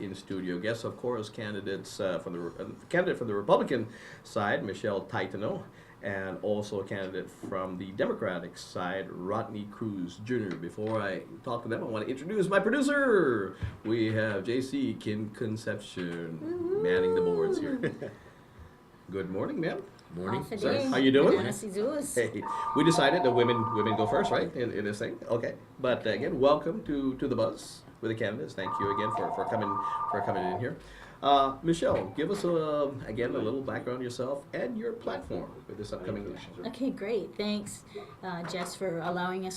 in studio. Guests, of course, candidates candidate from the Republican side, Michelle Taitano, and also a candidate from the Democratic side, Rodney Cruz Jr. Before I talk to them, I want to introduce my producer. We have JC Kin Conception manning the boards here. Good morning, ma'am. Morning. Sir, how you doing? Buenos Hey, we decided that women go first, right? In this thing, okay. But again, welcome to the buzz with the candidates. Thank you again for coming in here. Michelle, give us again a little background on yourself and your platform with this upcoming election. Okay, great. Thanks, Jess, for allowing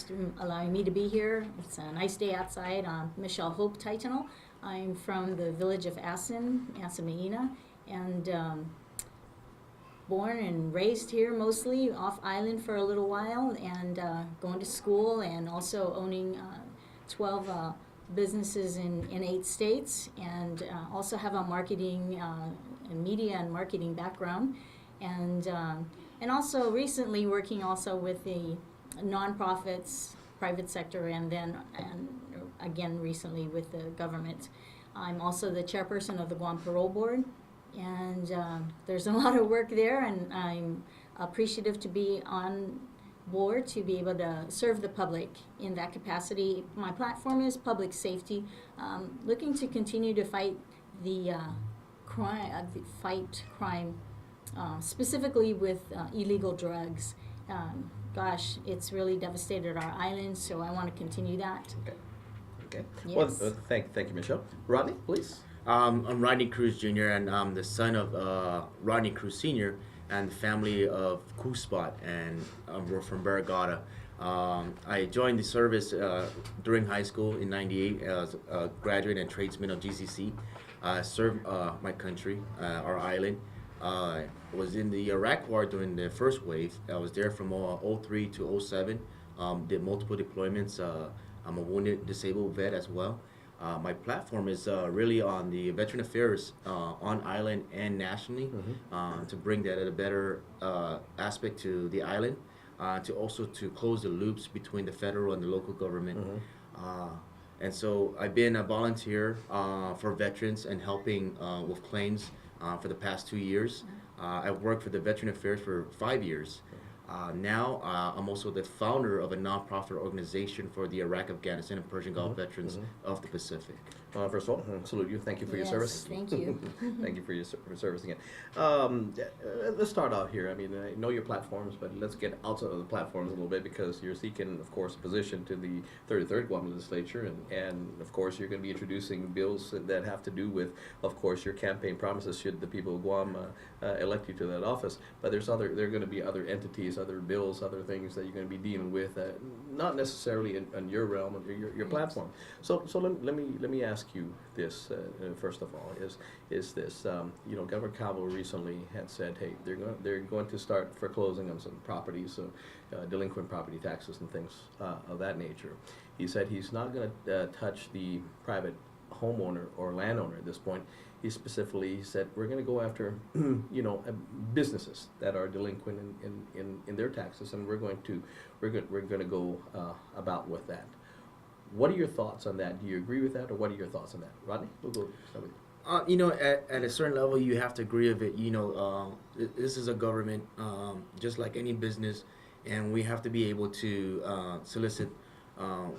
me to be here. It's a nice day outside. Michelle Hope Taitano. I'm from the village of Asamaina, and born and raised here, mostly off island for a little while, and going to school, and also owning 12 businesses in 8 states, and also have a marketing and media and marketing background, and also recently working also with the nonprofits, private sector, and again recently with the government. I'm also the chairperson of the Guam Parole Board, and there's a lot of work there, and I'm appreciative to be on board to be able to serve the public in that capacity. My platform is public safety, looking to continue to fight the crime, specifically with illegal drugs. Gosh, it's really devastated our island, so I want to continue that. Okay. Yes. Well, thank you, Michelle. Rodney, please. I'm Rodney Cruz Jr. and I'm the son of Rodney Cruz Sr. and the family of Kuspot, and we're from Barragata. I joined the service during high school in '98 as a graduate and tradesman of GCC. I served my country, our island. I was in the Iraq War during the first wave. I was there from 03 to 07. Did multiple deployments. I'm a wounded, disabled vet as well. My platform is really on the veteran affairs on island and nationally, to bring that at a better aspect to the island, to also to close the loops between the federal and the local government. And so I've been a volunteer for veterans and helping with claims for the past 2 years. I've worked for the Veteran Affairs for 5 years. Now I'm also the founder of a nonprofit organization for the Iraq, Afghanistan, and Persian Gulf veterans of the Pacific. First of all, salute you. Thank you for your Yes, service. thank you. Thank you for your service again. Let's start out here. I mean, I know your platforms, but let's get outside of the platforms a little bit, because you're seeking, of course, a position to the 33rd Guam legislature, and of course, you're going to be introducing bills that have to do with, of course, your campaign promises should the people of Guam elect you to that office. But there are going to be other entities, other bills, other things that you're going to be dealing with, not necessarily in your realm or your platform. So let me ask you this first of all, is this Governor Calvo recently had said, hey, they're going to start foreclosing on some properties, delinquent property taxes and things of that nature. He said he's not going to touch the private homeowner or landowner at this point. He specifically said we're going to go after businesses that are delinquent in their taxes, and we're going to go about with that. What are your thoughts on that? Do you agree with that, or what are your thoughts on that? Rodney, we'll go start with you. At a certain level, you have to agree with it. This is a government, just like any business, and we have to be able to solicit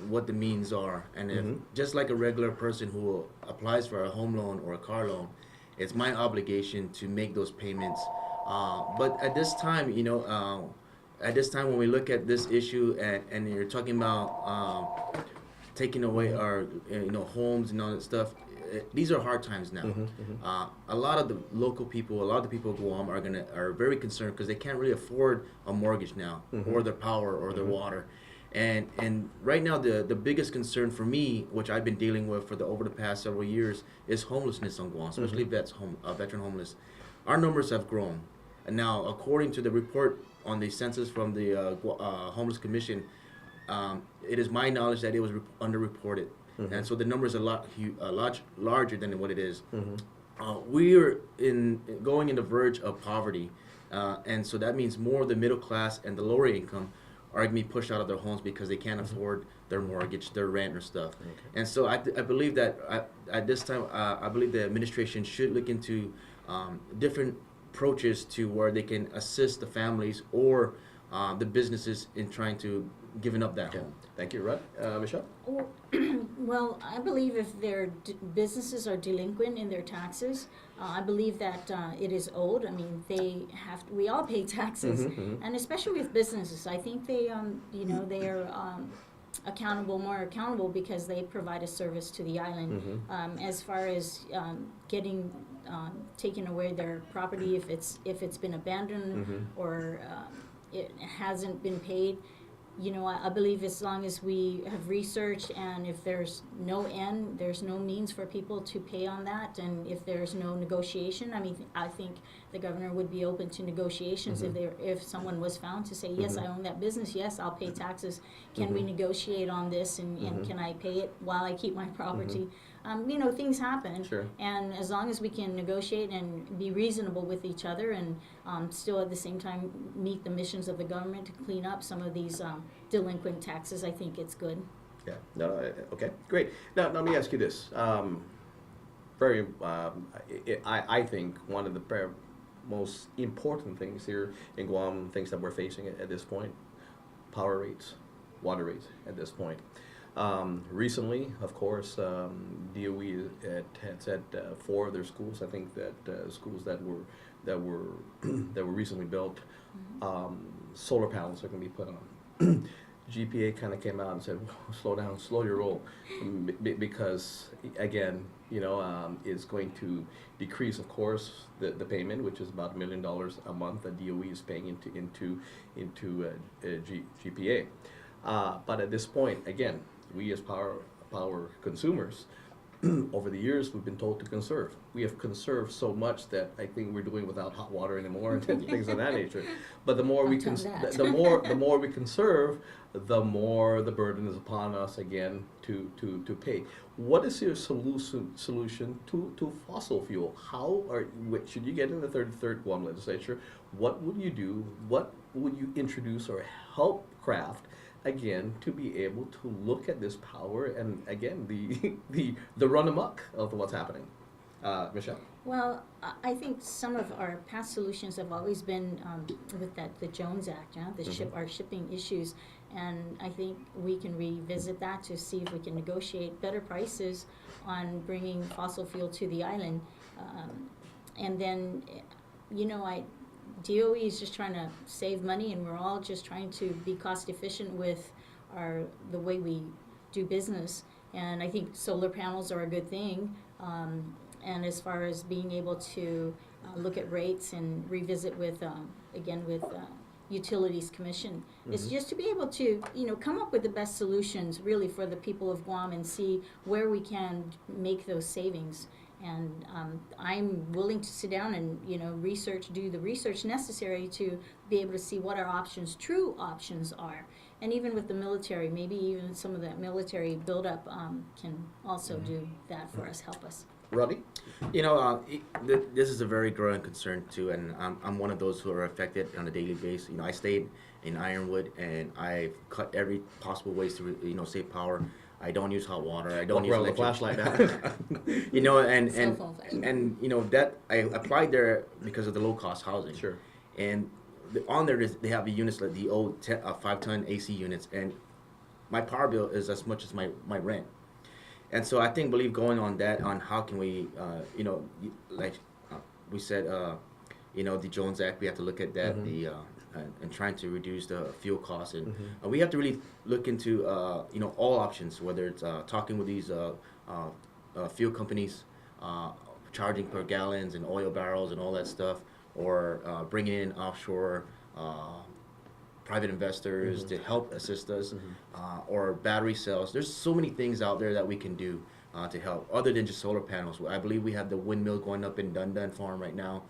what the means are. And if, just like a regular person who applies for a home loan or a car loan, it's my obligation to make those payments. But at this time, when we look at this issue, and you're talking about taking away our homes and all that stuff, these are hard times now. A lot of the local people, a lot of the people of Guam are very concerned because they can't really afford a mortgage now, or their power or their water. And right now the biggest concern for me, which I've been dealing with over the past several years, is homelessness on Guam, especially veteran homeless. Our numbers have grown, and now according to the report on the census from the Homeless Commission, it is my knowledge that it was underreported, and so the numbers are a lot larger than what it is. We are going in the verge of poverty, and so that means more of the middle class and the lower income are going to be pushed out of their homes because they can't afford their mortgage, their rent or stuff. Okay. And so I believe that at this time, I believe the administration should look into different approaches to where they can assist the families or the businesses in trying to giving up that Yeah. home. Thank you, Rod. Michelle? Well, I believe if their businesses are delinquent in their taxes, I believe that it is owed. I mean, we all pay taxes, and especially with businesses, I think they, they are more accountable because they provide a service to the island. As far as getting taken away their property if it's been abandoned or it hasn't been paid. I believe as long as we have researched and if there's no end, there's no means for people to pay on that, and if there's no negotiation, I think the governor would be open to negotiations if someone was found to say, yes, I own that business, yes, I'll pay taxes. Can we negotiate on this, and can I pay it while I keep my property? Things happen. Sure. And as long as we can negotiate and be reasonable with each other and still at the same time meet the missions of the government to clean up some of these delinquent taxes, I think it's good. Yeah. No. Okay. Great. Now let me ask you this. I think one of the most important things here in Guam, things that we're facing at this point, power rates, water rates at this point. Recently, of course, DOE had said 4 of their schools. I think that schools that were recently built, solar panels are going to be put on. GPA kind of came out and said, "Slow down, slow your roll," because again, it's going to decrease, of course, the payment, which is about $1 million a month that DOE is paying into GPA. But at this point, again, we as power consumers, over the years, we've been told to conserve. We have conserved so much that I think we're doing without hot water anymore and things of that nature. But the more we the more we conserve, the more the burden is upon us again to pay. What is your solution to fossil fuel? Should you get in the 33rd Guam legislature? What would you do? What would you introduce or help craft? Again, to be able to look at this power and again the run amok of what's happening. Michelle? Well, I think some of our past solutions have always been with the Jones Act, our shipping issues, and I think we can revisit that to see if we can negotiate better prices on bringing fossil fuel to the island, and then DOE is just trying to save money, and we're all just trying to be cost efficient with the way we do business. And I think solar panels are a good thing. And as far as being able to look at rates and revisit with Utilities Commission, it's just to be able to come up with the best solutions really for the people of Guam and see where we can make those savings. And I'm willing to sit down and do the research necessary to be able to see what our true options are. And even with the military, maybe even some of that military buildup can also do that for us, help us. Rodney? This is a very growing concern too, and I'm one of those who are affected on a daily basis. I stayed in Ironwood, and I've cut every possible ways to save power. I don't use hot water. I don't use electric. Flashlight. and that I applied there because of the low cost housing. Sure. And on there they have the units like the old 5-ton AC units, and my power bill is as much as my rent. And so I believe going on that, on how can we, we said, the Jones Act, we have to look at that, and trying to reduce the fuel costs, and we have to really look into, all options, whether it's talking with these fuel companies, charging per gallons and oil barrels and all that stuff, or bringing in offshore private investors to help assist us, or battery cells. There's so many things out there that we can do to help, other than just solar panels. I believe we have the windmill going up in Dundun Farm right now,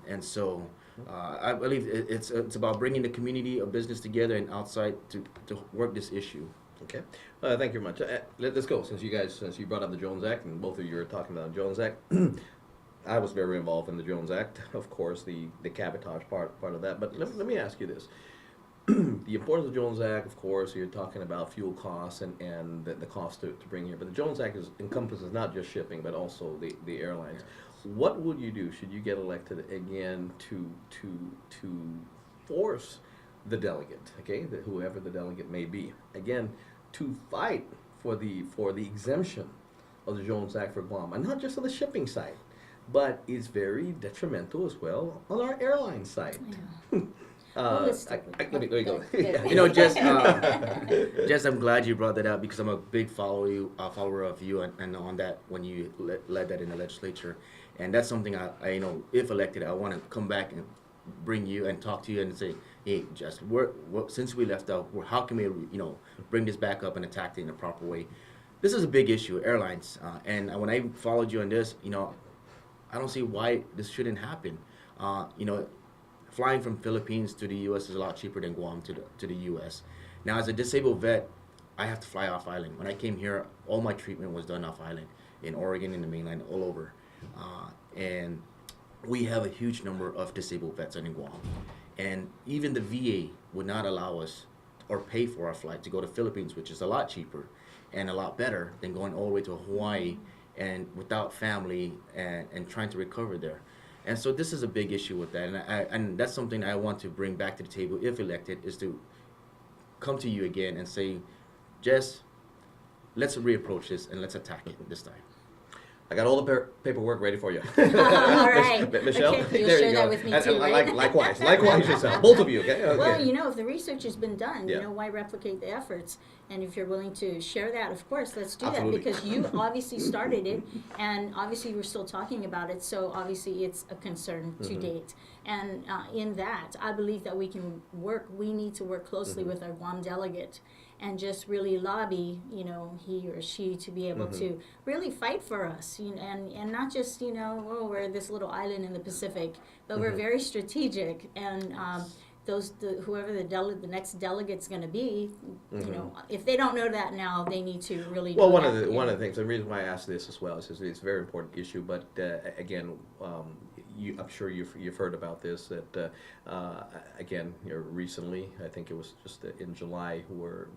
and so I believe it's about bringing the community of business together and outside to work this issue. Okay, thank you very much. Let's go, since you brought up the Jones Act, and both of you are talking about the Jones Act. I was very involved in the Jones Act, of course, the cabotage part of that. But let me ask you this: the importance of the Jones Act, of course, you're talking about fuel costs and the cost to bring here. But the Jones Act encompasses not just shipping, but also the airlines. What would you do should you get elected again to force the delegate, okay, whoever the delegate may be, again, to fight for the exemption of the Jones Act for Guam, and not just on the shipping side, but it's very detrimental as well on our airline side. Yeah. Well, let's stick with let me go. You know, Jess, I'm glad you brought that up because I'm a big follower of you and on that when you led that in the legislature, and that's something I you know, if elected, I want to come back and bring you and talk to you and say, hey, Jess, since we left out, how can we, you know, bring this back up and attack it in a proper way? This is a big issue, airlines, and when I followed you on this, you know, I don't see why this shouldn't happen. You know, flying from Philippines to the U.S. is a lot cheaper than Guam to the U.S. Now, as a disabled vet, I have to fly off island. When I came here, all my treatment was done off island, in Oregon, in the mainland, all over, and we have a huge number of disabled vets in Guam, and even the VA would not allow us or pay for our flight to go to Philippines, which is a lot cheaper and a lot better than going all the way to Hawaii and without family and trying to recover there. And so this is a big issue with that, and that's something I want to bring back to the table if elected, is to come to you again and say, Jess, let's reapproach this and let's attack it this time. I got all the paperwork ready for you. All right. Michelle, Okay, you'll there share you that go. with me And too, right? Likewise, yourself, both of you. Okay. Okay. Well, you know, if the research has been done, Yeah. you know, why replicate the efforts? And if you're willing to share that, of course, let's do Absolutely. that, because you obviously started it, and obviously we're still talking about it, so obviously it's a concern to date. And in that, I believe that we need to work closely with our Guam delegate and just really lobby, you know, he or she to be able to really fight for us, you know, and not just, you know, oh, we're this little island in the Pacific, but we're very strategic, and whoever the next delegate's going to be, you know, if they don't know that now, they need to really. Well, know one that. of the things, the reason why I asked this as well is it's a very important issue. But again, I'm sure you've heard about this. That again, recently, I think it was just in July, where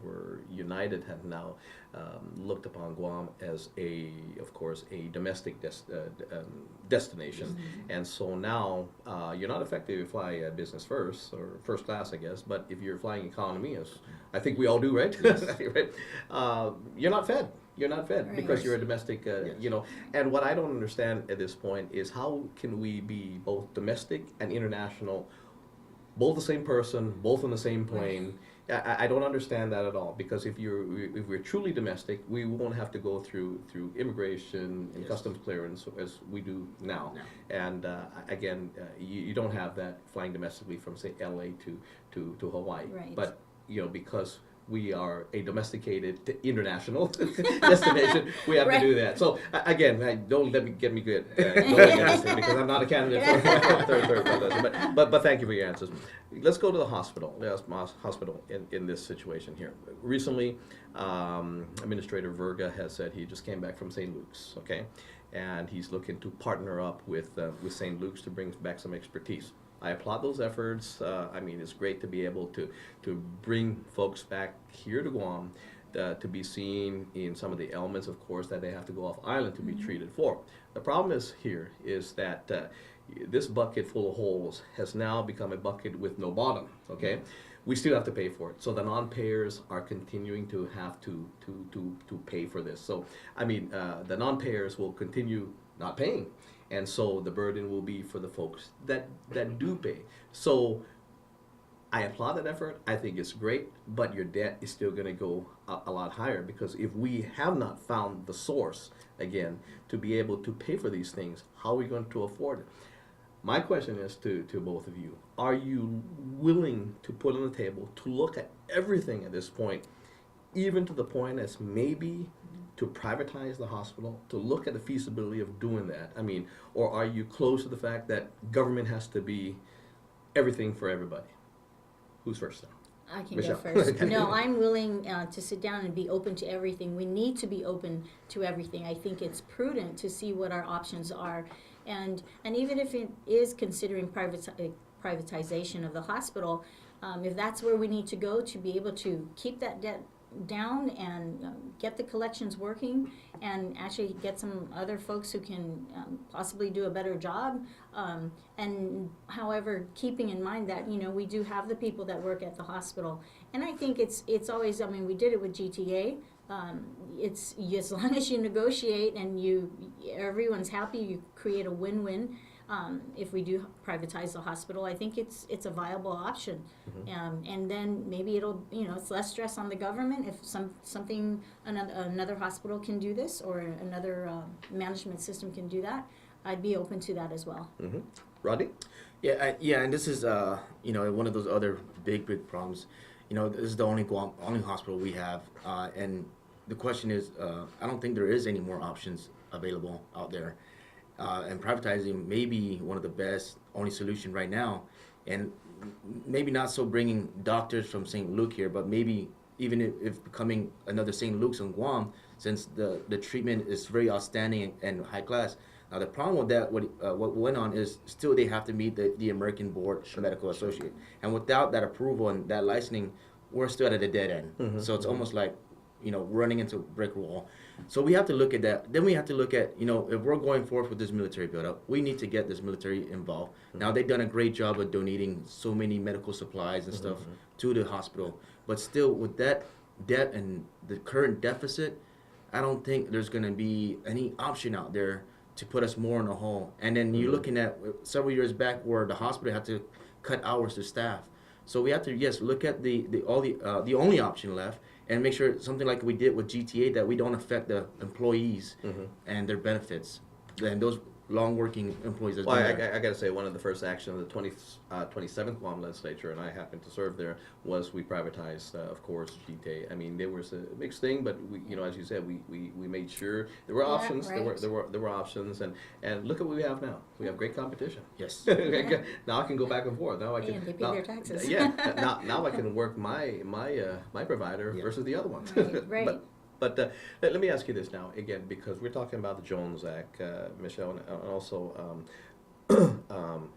United have now looked upon Guam as of course, a domestic destination, and so now you're not effective if you fly business first or first class, I guess. But if you're flying economy, as I think we all do, right? Yes. Right? You're not fed. You're not fed Right. because you're a domestic, Yes. you know. And what I don't understand at this point is how can we be both domestic and international, both the same person, both on the same plane? I don't understand that at all, because if we're truly domestic, we won't have to go through immigration and Yes. customs clearance as we do now. No. And again, you don't have that flying domestically from, say, LA to Hawaii. Right. But you know, because we are a domesticated international destination, we have Right. to do that. So again, don't get me good going against it, because I'm not a candidate for third president. But thank you for your answers. Let's go to the hospital. Yes, hospital in this situation here. Recently, Administrator Verga has said he just came back from St. Luke's. Okay, and he's looking to partner up with St. Luke's to bring back some expertise. I applaud those efforts. I mean, it's great to be able to bring folks back here to Guam to be seen in some of the elements, of course, that they have to go off island to be treated for. The problem is that this bucket full of holes has now become a bucket with no bottom. Okay, we still have to pay for it. So the non-payers are continuing to have to pay for this. So I mean, the non-payers will continue not paying. And so the burden will be for the folks that do pay. So I applaud that effort. I think it's great, but your debt is still going to go a lot higher, because if we have not found the source, again, to be able to pay for these things, how are we going to afford it? My question is to both of you. Are you willing to put on the table to look at everything at this point, even to the point as maybe to privatize the hospital, to look at the feasibility of doing that? I mean, or are you close to the fact that government has to be everything for everybody? Who's first now? I can Michelle. go first. No, I'm willing to sit down and be open to everything. We need to be open to everything. I think it's prudent to see what our options are. And even if it is considering privatization of the hospital, if that's where we need to go to be able to keep that debt down and get the collections working and actually get some other folks who can possibly do a better job, and however keeping in mind that we do have the people that work at the hospital, and I think it's always, I mean, we did it with GTA. It's as long as you negotiate and everyone's happy, you create a win-win. If we do privatize the hospital, I think it's a viable option. And then maybe it'll, it's less stress on the government if another hospital can do this, or another management system can do that. I'd be open to that as well. Rodney? Yeah, and this is one of those other big problems. This is the only hospital we have, and the question is, I don't think there is any more options available out there. And privatizing may be one of the best, only solution right now, and maybe not so bringing doctors from St. Luke here, but maybe even if becoming another St. Luke's in Guam, since the treatment is very outstanding and high class. Now the problem with that, what went on is still they have to meet the American Board of Medical Associate, and without that approval and that licensing, we're still at a dead end. So it's almost like running into a brick wall. So we have to look at that. Then we have to look at, if we're going forth with this military buildup, we need to get this military involved. Now, they've done a great job of donating so many medical supplies and stuff to the hospital. But still, with that debt and the current deficit, I don't think there's going to be any option out there to put us more in a hole. And then you're looking at several years back where the hospital had to cut hours to staff. So we have to, yes, look at the only option left, and make sure something like we did with GTA, that we don't affect the employees and their benefits, and those long working employees. Well, I got to say, one of the first actions of the 27th Guam legislature, and I happened to serve there, was we privatized, of course, GTA. I mean, there was a mixed thing, but we, as you said, we made sure there were options. Right. There were options, and look at what we have now. We have great competition. Yes. Now I can go back and forth. Now I can. They pay their taxes. Yeah. Now I can work my provider versus the other one. Right. But let me ask you this now, again, because we're talking about the Jones Act, Michelle, and also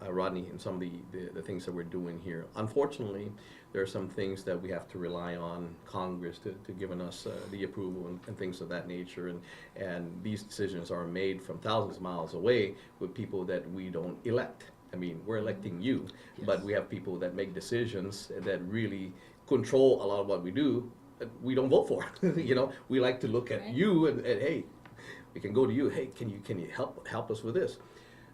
Rodney, and some of the things that we're doing here. Unfortunately, there are some things that we have to rely on Congress to giving us the approval and things of that nature. And these decisions are made from thousands of miles away with people that we don't elect. I mean, we're electing you, but we have people that make decisions that really control a lot of what we do. We don't vote for. We like to look at you and hey, we can go to you. Hey, can you help us with this?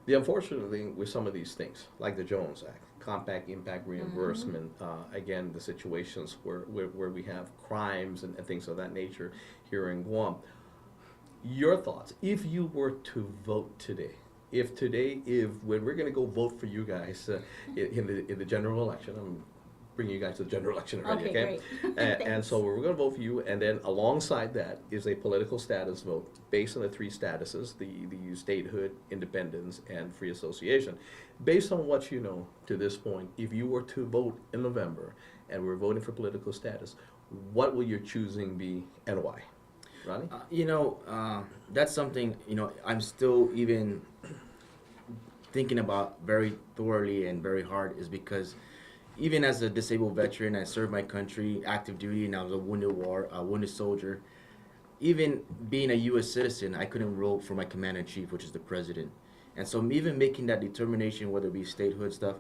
The unfortunate thing with some of these things, like the Jones Act, compact impact reimbursement, again, the situations where we have crimes and things of that nature here in Guam. Your thoughts, if you were to vote today, when we're going to go vote for you guys in the general election, I'm bringing you guys to the general election already, okay? And so we're going to vote for you, and then alongside that is a political status vote based on the three statuses, the statehood, independence, and free association. Based on what you know to this point, if you were to vote in November and we're voting for political status, what will your choosing be and why? Ronnie? That's something, I'm still even thinking about very thoroughly and very hard, is because even as a disabled veteran, I served my country, active duty, and I was a wounded soldier. Even being a U.S. citizen, I couldn't vote for my commander-in-chief, which is the president. And so even making that determination, whether it be statehood stuff,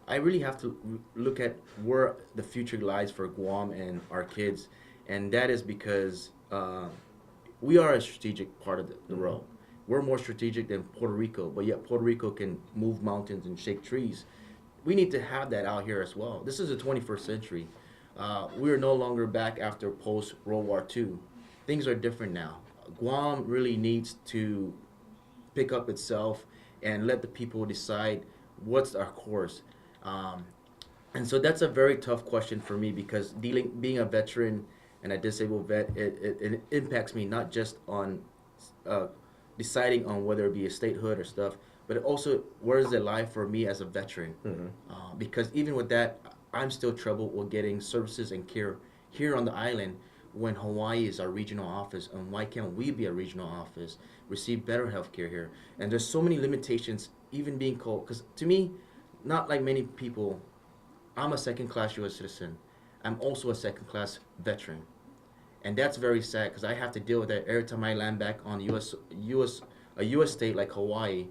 I really have to look at where the future lies for Guam and our kids. And that is because we are a strategic part of the world. We're more strategic than Puerto Rico, but yet Puerto Rico can move mountains and shake trees. We need to have that out here as well. This is the 21st century. We are no longer back after post-World War II. Things are different now. Guam really needs to pick up itself and let the people decide what's our course. And so that's a very tough question for me, because being a veteran and a disabled vet, it impacts me not just on deciding on whether it be a statehood or stuff, but also, where is it lie for me as a veteran? Because even with that, I'm still troubled with getting services and care here on the island when Hawaii is our regional office. And why can't we be a regional office, receive better health care here? And there's so many limitations, even being called, because to me, not like many people, I'm a second-class U.S. citizen. I'm also a second-class veteran, and that's very sad because I have to deal with that every time I land back on a U.S. state like Hawaii,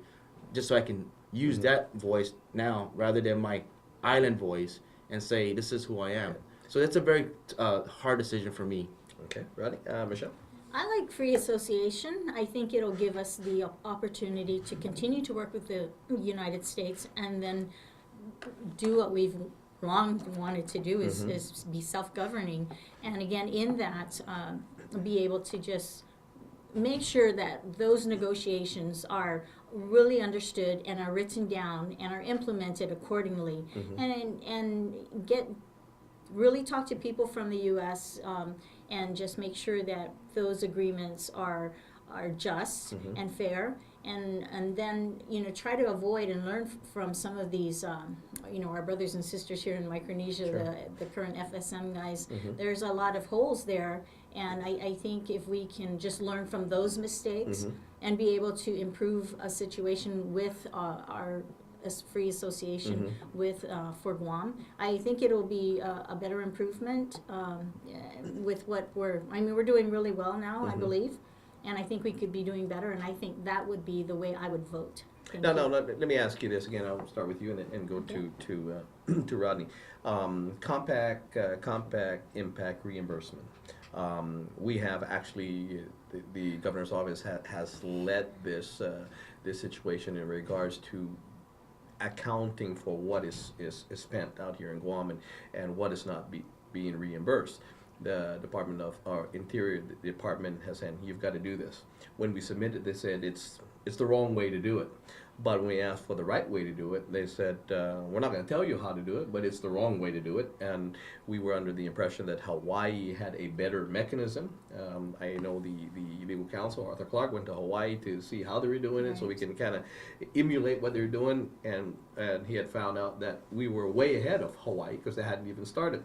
just so I can use that voice now rather than my island voice and say this is who I am. So that's a very hard decision for me. Okay, Rodney, Michelle. I like free association. I think it'll give us the opportunity to continue to work with the United States and then do what we've long wanted to do is be self-governing. And again, in that, be able to just make sure that those negotiations are really understood and are written down and are implemented accordingly. And get really talk to people from the U.S. And just make sure that those agreements are just and fair, and then try to avoid and learn from some of these our brothers and sisters here in Micronesia, the current FSM guys. There's a lot of holes there, and I think if we can just learn from those mistakes and be able to improve a situation with our free association with for Guam, I think it'll be a better improvement with what we're doing really well now, I believe, and I think we could be doing better, and I think that would be the way I would vote. No, let me ask you this again. I'll start with you and go to Rodney. Compact impact reimbursement. We have actually the governor's office has led this situation in regards to accounting for what is spent out here in Guam and what is not being reimbursed. The Department of Interior Department has said, you've got to do this. When we submitted, they said it's the wrong way to do it. But when we asked for the right way to do it, they said, we're not going to tell you how to do it, but it's the wrong way to do it. And we were under the impression that Hawaii had a better mechanism. I know the legal counsel, Arthur Clark, went to Hawaii to see how they were doing it, so we can kind of emulate what they're doing. And he had found out that we were way ahead of Hawaii because they hadn't even started.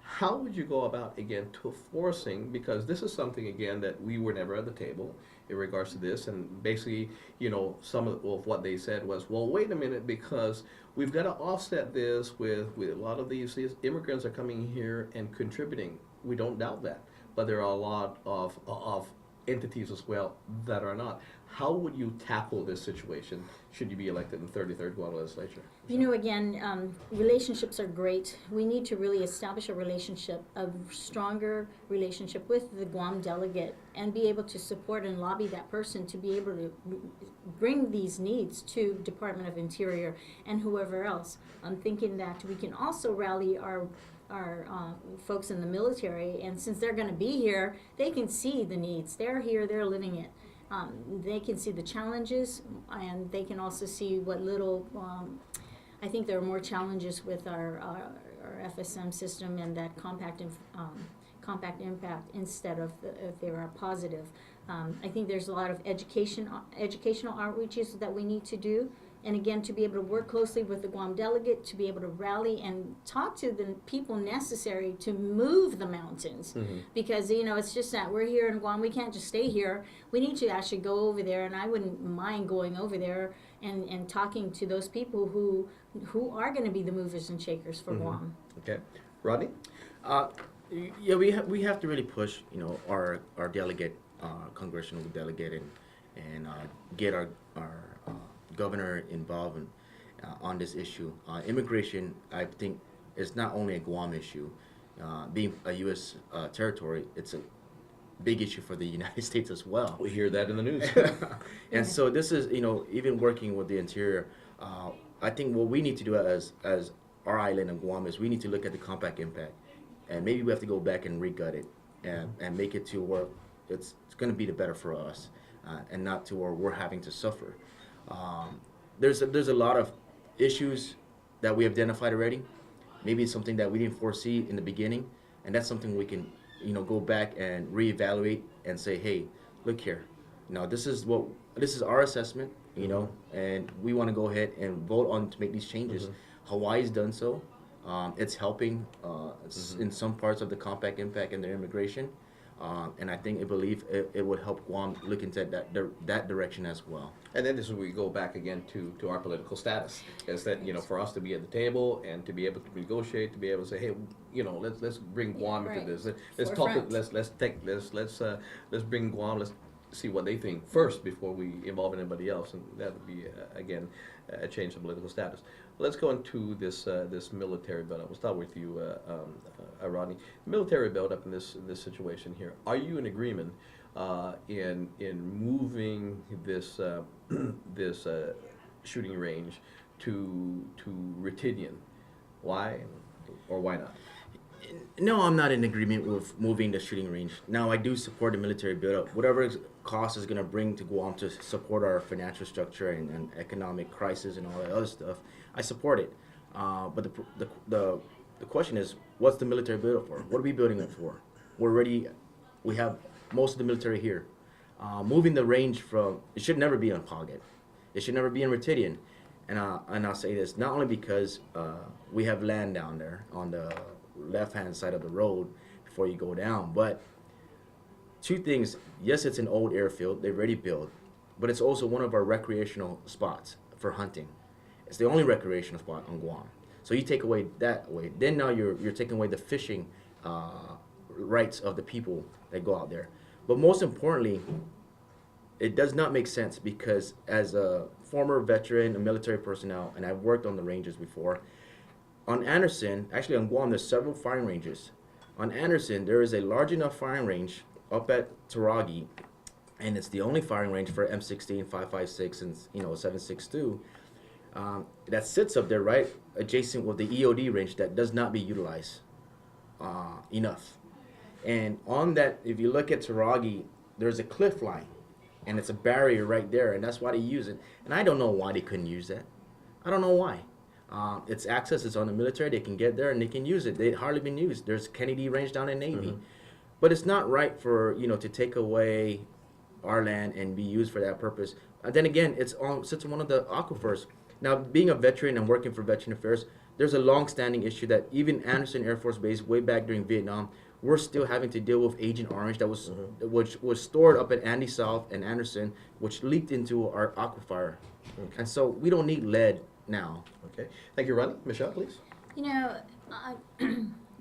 How would you go about, again, to forcing, because this is something, again, that we were never at the table in regards to this, and basically, some of what they said was, well, wait a minute, because we've got to offset this with a lot of these immigrants are coming here and contributing. We don't doubt that, but there are a lot of entities as well that are not. How would you tackle this situation should you be elected in the 33rd Guam legislature? Again, relationships are great. We need to really establish a stronger relationship with the Guam delegate and be able to support and lobby that person to be able to bring these needs to Department of Interior and whoever else. I'm thinking that we can also rally our folks in the military, and since they're going to be here, they can see the needs. They're here, they're living it. They can see the challenges, and they can also see what little, I think there are more challenges with our FSM system and that compact impact instead of if they are positive. I think there's a lot of educational outreaches that we need to do. And again, to be able to work closely with the Guam delegate, to be able to rally and talk to the people necessary to move the mountains. Because, it's just that we're here in Guam, we can't just stay here. We need to actually go over there, and I wouldn't mind going over there and talking to those people who are going to be the movers and shakers for Guam. Okay. Rodney? Yeah, we have to really push, our delegate, congressional delegate, and get our governor involved on this issue. Immigration, I think, is not only a Guam issue. Being a U.S. territory, it's a big issue for the United States as well. We hear that in the news. And so this is, even working with the Interior, I think what we need to do as our island of Guam is we need to look at the compact impact, and maybe we have to go back and re-gut it and make it to where it's going to be the better for us, and not to where we're having to suffer. There's a lot of issues that we have identified already. Maybe it's something that we didn't foresee in the beginning, and that's something we can, go back and reevaluate and say, hey, look here, this is our assessment, and we want to go ahead and vote on to make these changes. Hawaii's done so. It's helping in some parts of the compact impact and their immigration. And I believe it would help Guam look into that direction as well. And then this is where we go back again to our political status. Is that, for us to be at the table and to be able to negotiate, to be able to say, hey, let's bring Guam into right. this. Let's talk. Let's bring Guam. Let's see what they think first before we involve anybody else, and that would be again a change of political status. Let's go into this military buildup. We'll start with you, Rodney. Military buildup in this situation here. Are you in agreement in moving this this shooting range to Ritidian? Why or why not? No, I'm not in agreement with moving the shooting range. Now, I do support the military buildup. Whatever cost is going to bring to Guam to support our financial structure and economic crisis and all that other stuff, I support it. But the question is, what's the military buildup for? What are we building it for? We have most of the military here. Moving the range it should never be on Paget. It should never be in Ritidian. And I'll say this, not only because we have land down there on the left-hand side of the road before you go down, but two things. Yes, it's an old airfield, they've already built, but it's also one of our recreational spots for hunting. It's the only recreational spot on Guam. So you take away that way, then now you're taking away the fishing rights of the people that go out there. But most importantly, it does not make sense, because as a former veteran, a military personnel, and I've worked on the ranges before, on Anderson, actually on Guam, there's several firing ranges. On Anderson, there is a large enough firing range up at Taragi, and it's the only firing range for M16, 5.56, and 7.62 that sits up there right adjacent with the EOD range that does not be utilized enough. And on that, if you look at Taragi, there's a cliff line, and it's a barrier right there, and that's why they use it. And I don't know why they couldn't use that. I don't know why. It's access, it's on the military, they can get there and they can use it. They've hardly been used. There's Kennedy Range down in Navy. Mm-hmm. But it's not right for, to take away our land and be used for that purpose. And then again, it's one of the aquifers. Now, being a veteran and working for Veteran Affairs, there's a long-standing issue that even Anderson Air Force Base, way back during Vietnam, we're still having to deal with Agent Orange that was which was stored up at Andy South and Anderson, which leaked into our aquifer. Okay. And so we don't need lead now. Okay. Thank you, Rodney. Michelle, please.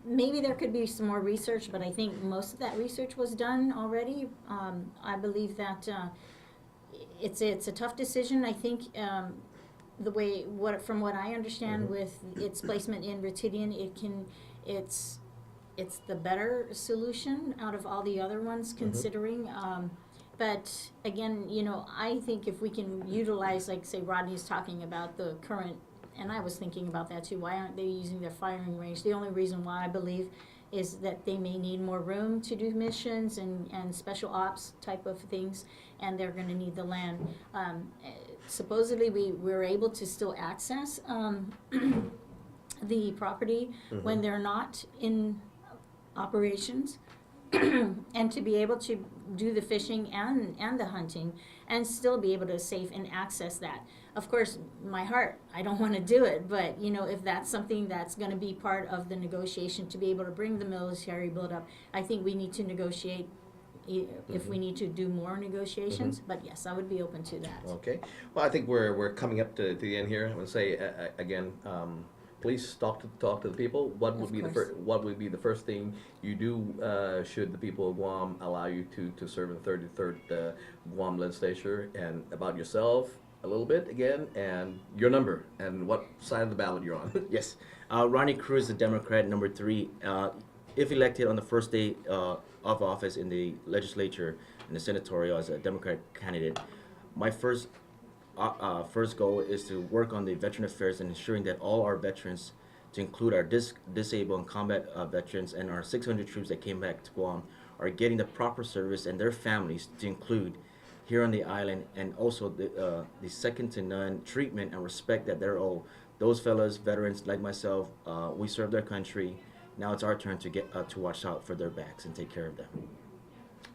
Maybe there could be some more research, but I think most of that research was done already. I believe that it's a tough decision. I think from what I understand with its placement in Ritidian, it's the better solution out of all the other ones considering. But again, I think if we can utilize, like say Rodney's talking about the current, and I was thinking about that too, why aren't they using their firing range? The only reason why I believe is that they may need more room to do missions and special ops type of things, and they're going to need the land. Supposedly we're able to still access the property when they're not in operations. And to be able to do the fishing and the hunting and still be able to safe and access that. Of course, my heart, I don't want to do it, but if that's something that's going to be part of the negotiation to be able to bring the military buildup, I think we need to negotiate if we need to do more negotiations. But yes, I would be open to that. Okay. Well, I think we're coming up to the end here. I want to say again, please talk to the people. What would be the first thing you do should the people of Guam allow you to serve in the 33rd Guam legislature, and about yourself a little bit again, and your number and what side of the ballot you're on. Yes, Rodney Cruz, the Democrat, number 3. If elected on the first day of office in the legislature and the senatorial as a Democrat candidate, my first goal is to work on the veteran affairs and ensuring that all our veterans, to include our disabled and combat veterans and our 600 troops that came back to Guam, are getting the proper service, and their families to include here on the island, and also the second to none treatment and respect that they're owed. Those fellas, veterans like myself, we served their country. Now it's our turn to get to watch out for their backs and take care of them.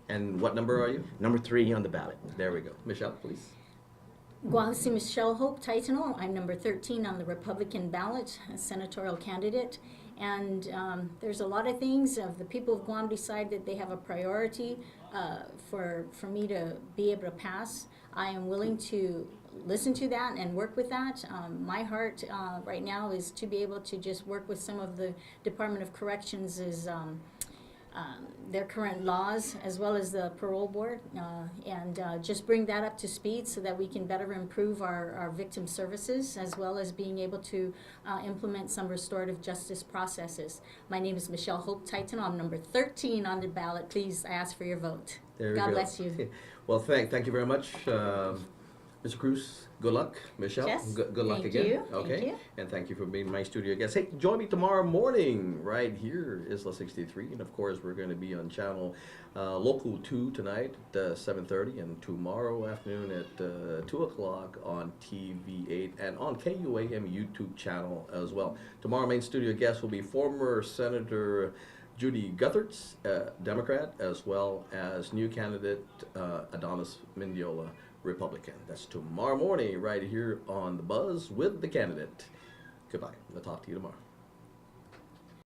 And what number are you? Number 3 on the ballot. There we go. Michelle, please. Michelle Hope Taitano. I'm number 13 on the Republican ballot, a senatorial candidate. And there's a lot of things. The people of Guam decide that they have a priority for me to be able to pass. I am willing to listen to that and work with that. My heart right now is to be able to just work with some of the Department of Corrections' their current laws, as well as the parole board, and just bring that up to speed so that we can better improve our victim services, as well as being able to implement some restorative justice processes. My name is Michelle Hope Taitano. I'm number 13 on the ballot. Please ask for your vote. There we God go. bless you. Well, thank you very much, Mr. Cruz. Good luck, Michelle. Jess, Good luck thank again. you. Okay. Thank you. And thank you for being my studio guest. Hey, join me tomorrow morning right here, Isla 63, and of course we're going to be on channel local 2 tonight at 7:30, and tomorrow afternoon at 2 o'clock on TV8 and on KUAM YouTube channel as well. Tomorrow, main studio guest will be former Senator Judy Guthertz, Democrat, as well as new candidate Adonis Mendiola, Republican. That's tomorrow morning right here on The Buzz with the candidate. Goodbye. I'll talk to you tomorrow.